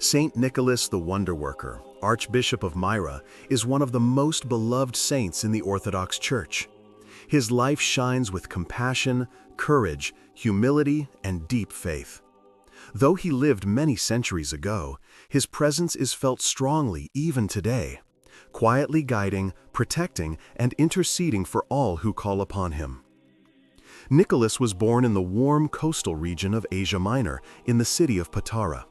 Saint Nicholas the Wonderworker, Archbishop of Myra, is one of the most beloved saints in the Orthodox Church. His life shines with compassion, courage, humility, and deep faith. Though he lived many centuries ago, his presence is felt strongly even today, quietly guiding, protecting, and interceding for all who call upon him. Nicholas was born in the warm coastal region of Asia Minor, in the city of Patara.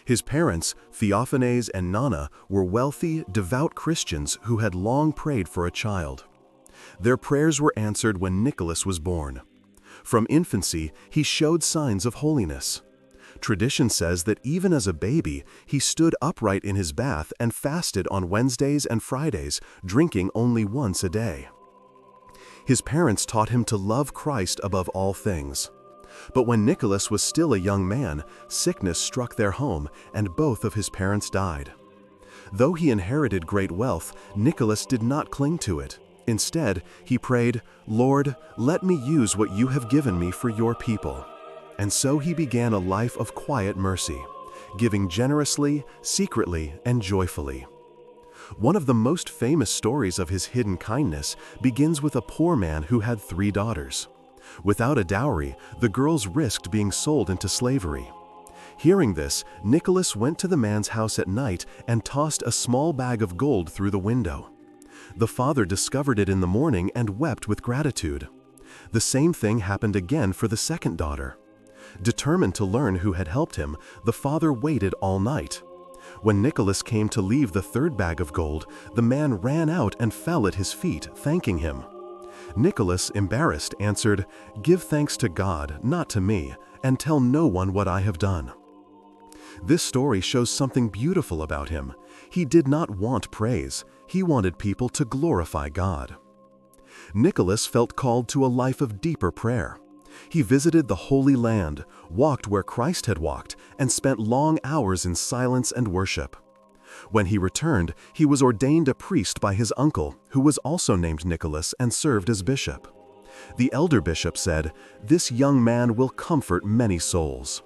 His parents, Theophanes and Nana, were wealthy, devout Christians who had long prayed for a child. Their prayers were answered when Nicholas was born. From infancy, he showed signs of holiness. Tradition says that even as a baby, he stood upright in his bath and fasted on Wednesdays and Fridays, drinking only once a day. His parents taught him to love Christ above all things. But when Nicholas was still a young man, sickness struck their home, and both of his parents died. Though he inherited great wealth, Nicholas did not cling to it. Instead, he prayed, "Lord, let me use what you have given me for your people." And so he began a life of quiet mercy, giving generously, secretly, and joyfully. One of the most famous stories of his hidden kindness begins with a poor man who had 3 daughters. Without a dowry, the girls risked being sold into slavery. Hearing this, Nicholas went to the man's house at night and tossed a small bag of gold through the window. The father discovered it in the morning and wept with gratitude. The same thing happened again for the second daughter. Determined to learn who had helped him, the father waited all night. When Nicholas came to leave the third bag of gold, the man ran out and fell at his feet, thanking him. Nicholas, embarrassed, answered, "Give thanks to God, not to me, and tell no one what I have done." This story shows something beautiful about him. He did not want praise. He wanted people to glorify God. Nicholas felt called to a life of deeper prayer. He visited the Holy Land, walked where Christ had walked, and spent long hours in silence and worship. When he returned, he was ordained a priest by his uncle, who was also named Nicholas and served as bishop. The elder bishop said, "This young man will comfort many souls."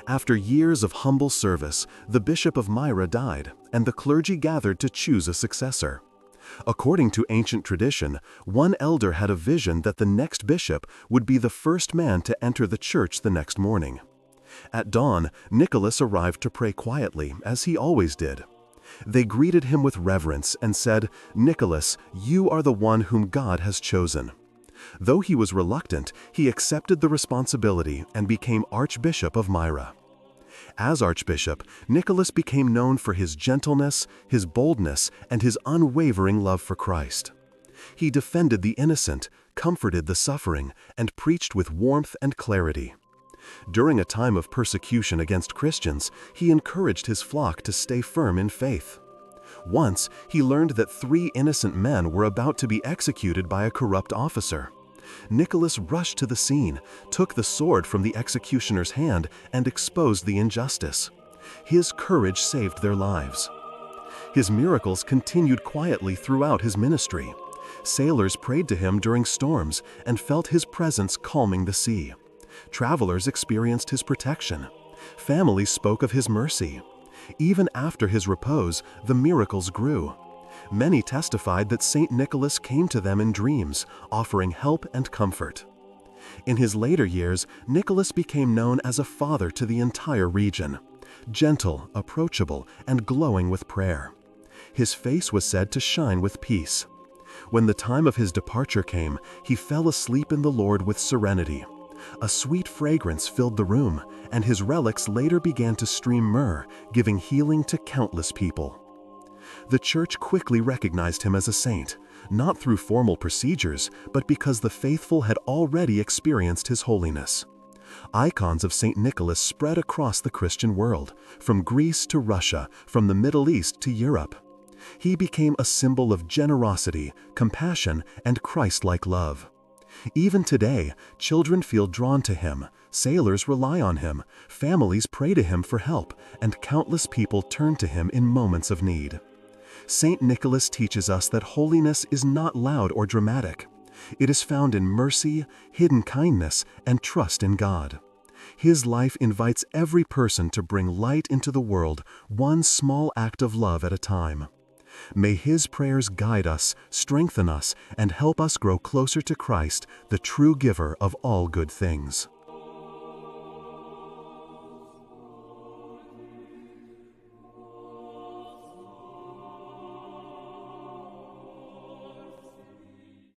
After years of humble service, the bishop of Myra died, and the clergy gathered to choose a successor. According to ancient tradition, one elder had a vision that the next bishop would be the first man to enter the church the next morning. At dawn, Nicholas arrived to pray quietly, as he always did. They greeted him with reverence and said, "Nicholas, you are the one whom God has chosen." Though he was reluctant, he accepted the responsibility and became Archbishop of Myra. As Archbishop, Nicholas became known for his gentleness, his boldness, and his unwavering love for Christ. He defended the innocent, comforted the suffering, and preached with warmth and clarity. During a time of persecution against Christians, he encouraged his flock to stay firm in faith. Once, he learned that 3 innocent men were about to be executed by a corrupt officer. Nicholas rushed to the scene, took the sword from the executioner's hand, and exposed the injustice. His courage saved their lives. His miracles continued quietly throughout his ministry. Sailors prayed to him during storms and felt his presence calming the sea. Travelers experienced his protection. Families spoke of his mercy. Even after his repose, the miracles grew. Many testified that Saint Nicholas came to them in dreams, offering help and comfort. In his later years, Nicholas became known as a father to the entire region, gentle, approachable, and glowing with prayer. His face was said to shine with peace. When the time of his departure came, he fell asleep in the Lord with serenity. A sweet fragrance filled the room, and his relics later began to stream myrrh, giving healing to countless people. The Church quickly recognized him as a saint, not through formal procedures, but because the faithful had already experienced his holiness. Icons of Saint Nicholas spread across the Christian world, from Greece to Russia, from the Middle East to Europe. He became a symbol of generosity, compassion, and Christ-like love. Even today, children feel drawn to him, sailors rely on him, families pray to him for help, and countless people turn to him in moments of need. Saint Nicholas teaches us that holiness is not loud or dramatic. It is found in mercy, hidden kindness, and trust in God. His life invites every person to bring light into the world, one small act of love at a time. May his prayers guide us, strengthen us, and help us grow closer to Christ, the true giver of all good things.